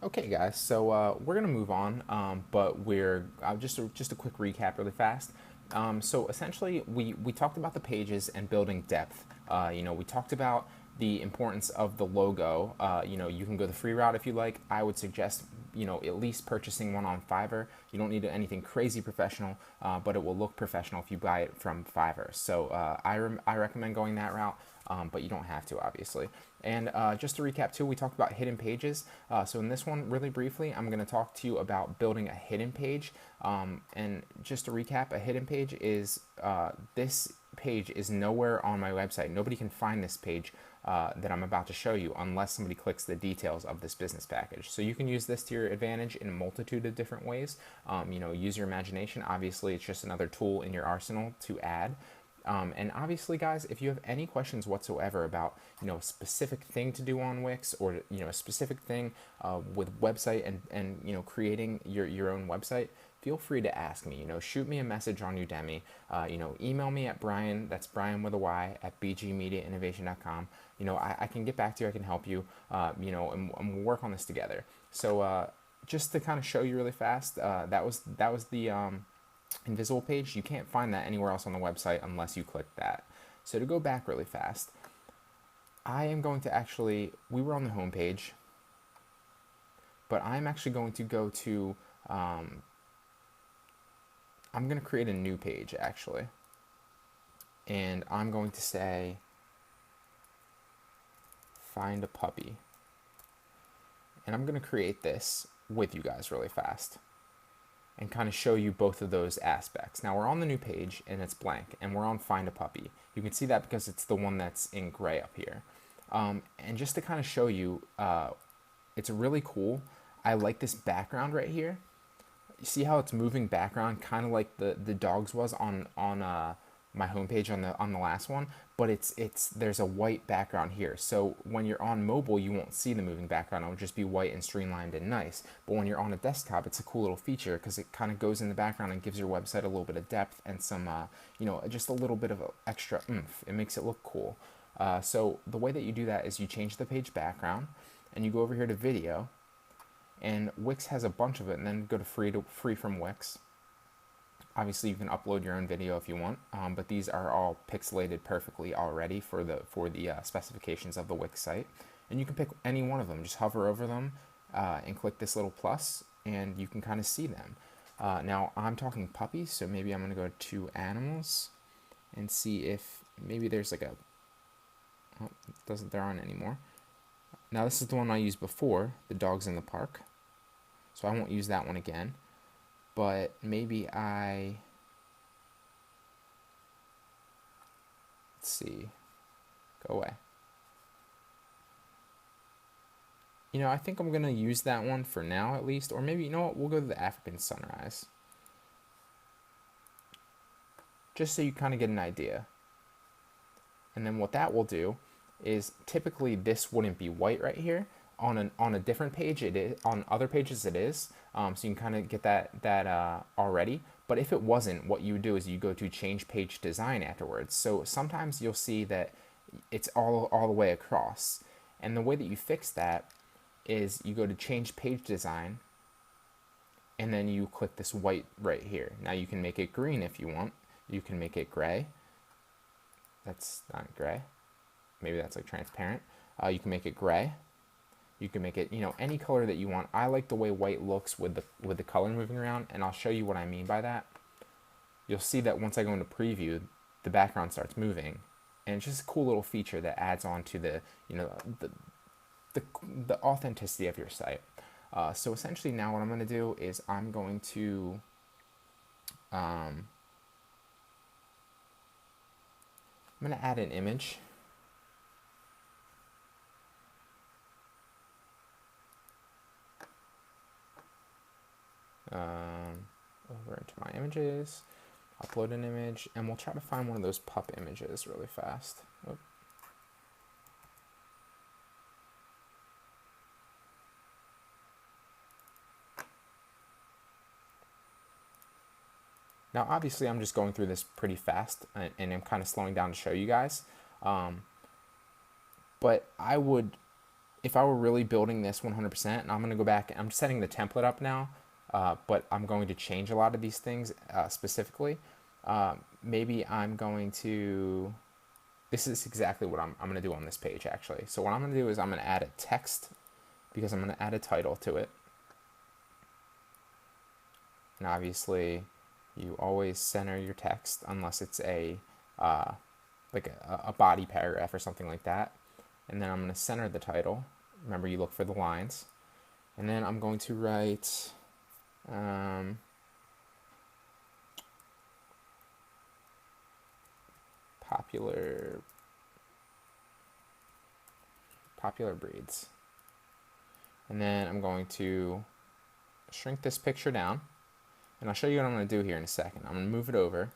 Okay, guys. So we're gonna move on, but we're just a quick recap, really fast. So essentially, we talked about the pages and building depth. We talked about the importance of the logo. You can go the free route if you like. I would suggest at least purchasing one on Fiverr. You don't need anything crazy professional, but it will look professional if you buy it from Fiverr. So I recommend going that route, but you don't have to, obviously. And just to recap too, we talked about hidden pages. So in this one, really briefly, I'm going to talk to you about building a hidden page. And just to recap, a hidden page is this page is nowhere on my website. Nobody can find this page that I'm about to show you unless somebody clicks the details of this business package. So you can use this to your advantage in a multitude of different ways. Use your imagination. Obviously, it's just another tool in your arsenal to add. And obviously, guys, if you have any questions whatsoever about a specific thing to do on Wix, or a specific thing with website and creating your own website, feel free to ask me. Shoot me a message on Udemy. Email me at Brian. That's Brian with a Y at bgmediainnovation.com. I can get back to you. I can help you. And we'll work on this together. So just to kind of show you really fast, that was the invisible page. You can't find that anywhere else on the website unless you click that. So to go back really fast, I am going to we were on the home page, but I'm actually going to go to, I'm going to create a new page actually. And I'm going to say, find a puppy. And I'm going to create this with you guys really fast and kind of show you both of those aspects. Now we're on the new page and it's blank, and we're on Find a Puppy. You can see that because it's the one that's in gray up here. And just to kind of show you, it's really cool. I like this background right here. You see how it's moving background, kind of like the dogs was on my homepage on the last one, but it's there's a white background here. So when you're on mobile, you won't see the moving background. It'll just be white and streamlined and nice. But when you're on a desktop, it's a cool little feature because it kind of goes in the background and gives your website a little bit of depth and some just a little bit of extra oomph. It makes it look cool. So the way that you do that is you change the page background and you go over here to video, and Wix has a bunch of it, and then go to free from Wix. Obviously, you can upload your own video if you want, but these are all pixelated perfectly already for the specifications of the Wix site. And you can pick any one of them. Just hover over them and click this little plus, and you can kind of see them. Now, I'm talking puppies, so maybe I'm going to go to animals and see if maybe there's like there aren't anymore. Now, this is the one I used before, the dogs in the park. So I won't use that one again. But maybe let's see, go away. I think I'm going to use that one for now at least, or maybe, we'll go to the African sunrise. Just so you kind of get an idea. And then what that will do is typically this wouldn't be white right here. On a different page it is, on other pages it is, so you can kind of get that already. But if it wasn't, what you would do is you go to change page design afterwards. So sometimes you'll see that it's all the way across, and the way that you fix that is you go to change page design and then you click this white right here. Now you can make it green if you want. You can make it gray. That's not gray, maybe that's like transparent. You can make it gray. You can make it, any color that you want. I like the way white looks with the color moving around, and I'll show you what I mean by that. You'll see that once I go into preview, the background starts moving, and it's just a cool little feature that adds on to the authenticity of your site. So essentially, now what I'm going to do is I'm going to add an image. Over into my images, upload an image, and we'll try to find one of those pup images really fast. Oop. Now, obviously, I'm just going through this pretty fast, and I'm kind of slowing down to show you guys. But I would if I were really building this 100%, and I'm going to go back, I'm setting the template up now, but I'm going to change a lot of these things specifically. Maybe I'm going to, this is exactly what I'm going to do on this page actually. So what I'm going to do is I'm going to add a text because I'm going to add a title to it. And obviously you always center your text unless it's a like a body paragraph or something like that. And then I'm going to center the title. Remember, you look for the lines. And then I'm going to write popular breeds. And then I'm going to shrink this picture down. And I'll show you what I'm going to do here in a second. I'm going to move it over.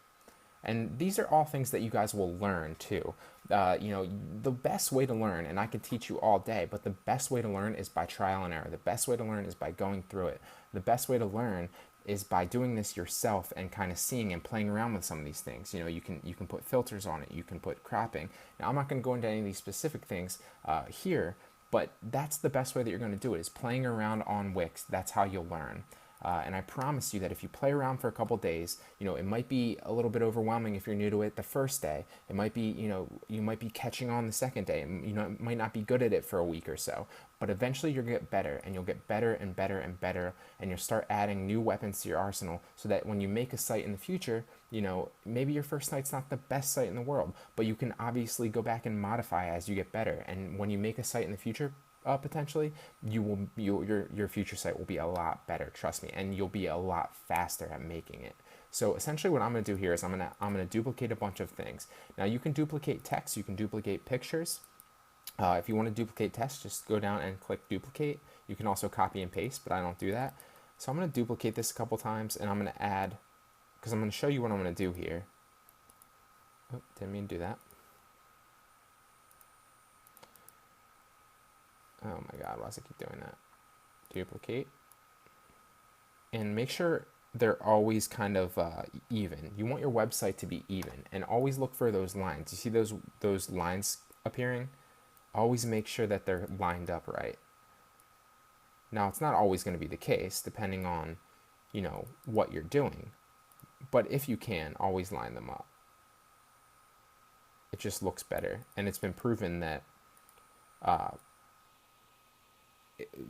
And these are all things that you guys will learn too. You know, the best way to learn, and I could teach you all day, but the best way to learn is by trial and error. The best way to learn is by going through it. The best way to learn is by doing this yourself and kind of seeing and playing around with some of these things. You know, you can put filters on it, you can put cropping. Now, I'm not going to go into any of these specific things here, but that's the best way that you're going to do it, is playing around on Wix. That's how you'll learn. And I promise you that if you play around for a couple days, you know, it might be a little bit overwhelming if you're new to it the first day. It might be, you know, you might be catching on the second day. You know, it might not be good at it for a week or so. But eventually you'll get better, and you'll get better and better and better, and you'll start adding new weapons to your arsenal so that when you make a site in the future, you know, maybe your first site's not the best site in the world, but you can obviously go back and modify as you get better. And when you make a site in the future, potentially, your future site will be a lot better, trust me, and you'll be a lot faster at making it. So essentially what I'm going to do here is I'm going to duplicate a bunch of things. Now you can duplicate text, you can duplicate pictures. If you want to duplicate text, just go down and click duplicate. You can also copy and paste, but I don't do that. So I'm going to duplicate this a couple times, and I'm going to add, because I'm going to show you what I'm going to do here. Oh, didn't mean to do that. Oh my god, why does it keep doing that? Duplicate. And make sure they're always kind of even. You want your website to be even, and always look for those lines. You see those lines appearing? Always make sure that they're lined up right. Now, it's not always going to be the case, depending on, you know, what you're doing. But if you can, always line them up. It just looks better, and it's been proven that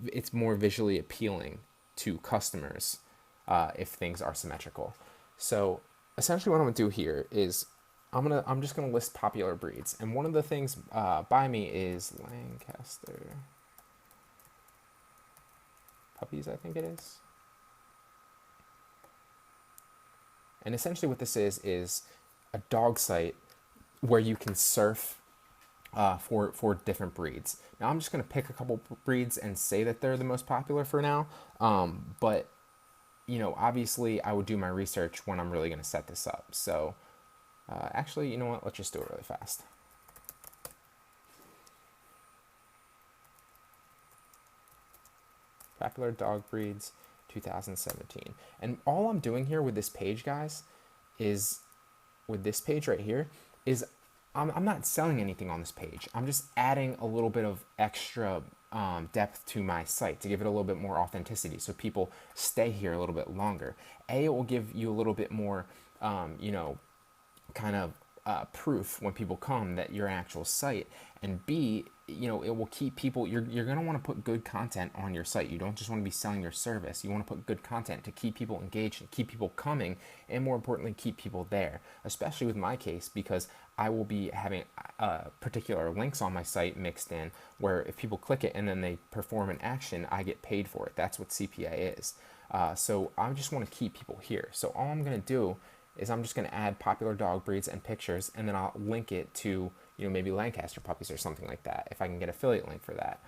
it's more visually appealing to customers if things are symmetrical. So essentially what I'm going to do here is I'm just going to list popular breeds. And one of the things by me is Lancaster puppies, I think it is. And essentially what this is a dog site where you can surf for different breeds. Now I'm just going to pick a couple breeds and say that they're the most popular for now. But, you know, obviously I would do my research when I'm really going to set this up. So actually, you know what? Let's just do it really fast. Popular dog breeds 2017. And all I'm doing here with this page, guys, is with this page right here is I'm not selling anything on this page. I'm just adding a little bit of extra depth to my site to give it a little bit more authenticity so people stay here a little bit longer. A, it will give you a little bit more, you know, kind of proof when people come that you're an actual site. And B, you know, it will keep people, you're going to want to put good content on your site. You don't just want to be selling your service. You want to put good content to keep people engaged and keep people coming, and more importantly, keep people there, especially with my case, because I will be having particular links on my site mixed in where if people click it and then they perform an action, I get paid for it. That's what CPA is. So I just want to keep people here. So all I'm going to do is I'm just going to add popular dog breeds and pictures, and then I'll link it to, you know, maybe Lancaster puppies or something like that, if I can get affiliate link for that.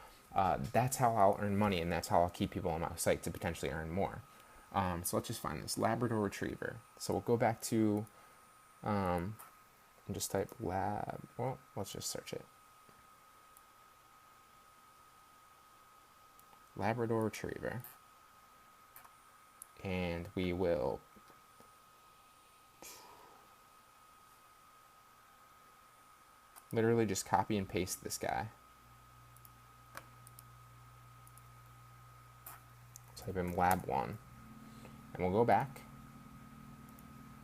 That's how I'll earn money, and that's how I'll keep people on my site to potentially earn more. So let's just find this Labrador Retriever. So we'll go back to, and just type well, let's just search it. Labrador Retriever. And we will literally just copy and paste this guy. type in lab1, and we'll go back,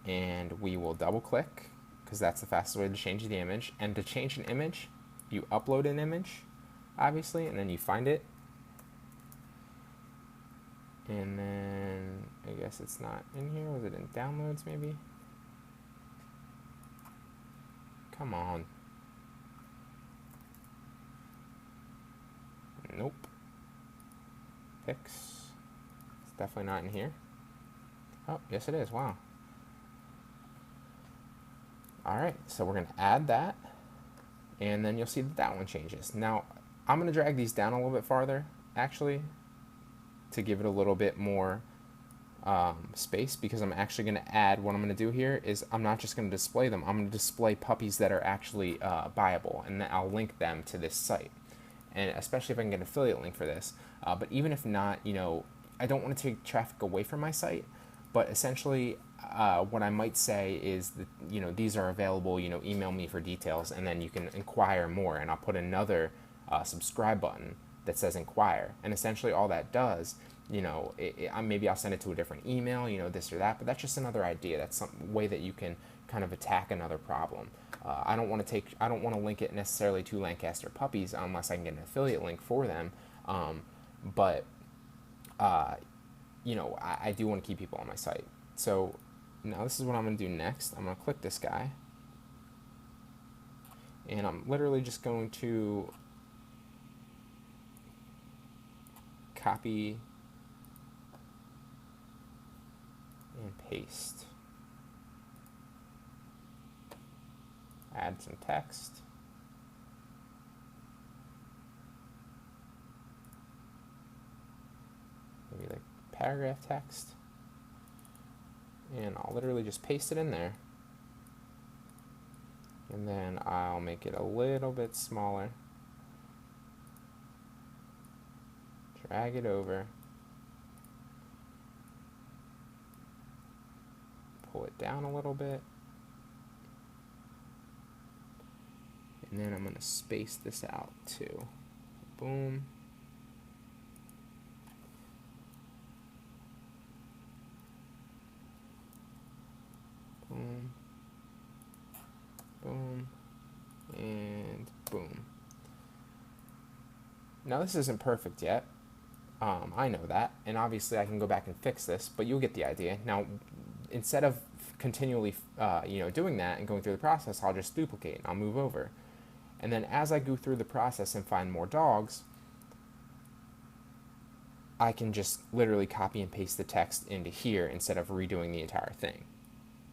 and we will double click, because that's the fastest way to change the image. And to change an image, you upload an image, obviously, and then you find it. And then, I guess it's not in here. Was it in downloads, maybe? Come on. Nope. Pics. It's definitely not in here. Oh, yes it is. Wow. Alright, so we're going to add that, and then you'll see that that one changes. Now, I'm going to drag these down a little bit farther, actually, to give it a little bit more space, because I'm actually going to add, what I'm going to do here is I'm not just going to display them, I'm going to display puppies that are actually buyable, and then I'll link them to this site. And especially if I can get an affiliate link for this. But even if not, you know, I don't want to take traffic away from my site, but essentially what I might say is that, you know, these are available, you know, email me for details, and then you can inquire more, and I'll put another subscribe button that says inquire. And essentially all that does, you know, maybe I'll send it to a different email, you know, this or that, but that's just another idea. That's some way that you can kind of attack another problem. I don't want to link it necessarily to Lancaster Puppies unless I can get an affiliate link for them. You know, I do want to keep people on my site. So now this is what I'm going to do next. I'm going to click this guy, and I'm literally just going to copy and paste. Add some text. Maybe like paragraph text. And I'll literally just paste it in there. And then I'll make it a little bit smaller. Drag it over. Pull it down a little bit. And then I'm going to space this out too. Boom. Boom. Boom. And boom. Now this isn't perfect yet. I know that. And obviously I can go back and fix this, but you'll get the idea. Now, instead of continually you know, doing that and going through the process, I'll just duplicate. I'll move over. And then as I go through the process and find more dogs, I can just literally copy and paste the text into here instead of redoing the entire thing.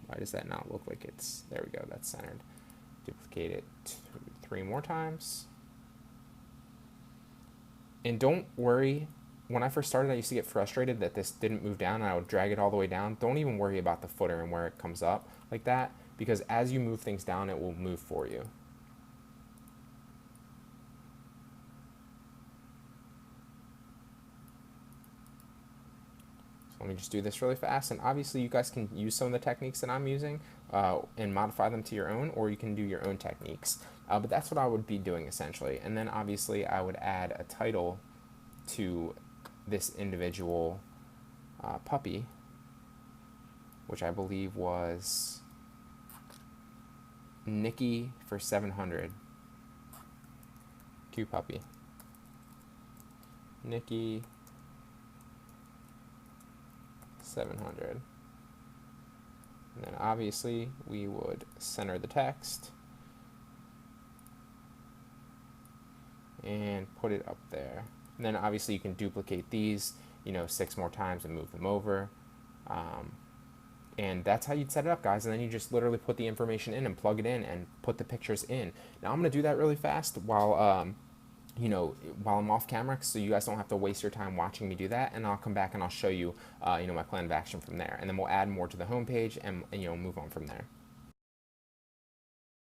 Why does that not look like it's, there we go, that's centered. Duplicate it 3 more times. And don't worry, when I first started I used to get frustrated that this didn't move down and I would drag it all the way down. Don't even worry about the footer and where it comes up like that, because as you move things down it will move for you. Let me just do this really fast, and obviously you guys can use some of the techniques that I'm using and modify them to your own, or you can do your own techniques. But that's what I would be doing essentially. And then obviously I would add a title to this individual puppy, which I believe was Nikki for 700. Cute puppy. Nikki 700. And then obviously we would center the text and put it up there. And then obviously you can duplicate these, you know, 6 more times and move them over. And that's how you'd set it up, guys. And then you just literally put the information in and plug it in and put the pictures in. Now I'm going to do that really fast while you know, while I'm off camera, so you guys don't have to waste your time watching me do that, and I'll come back and I'll show you, you know, my plan of action from there, and then we'll add more to the homepage and you know, move on from there.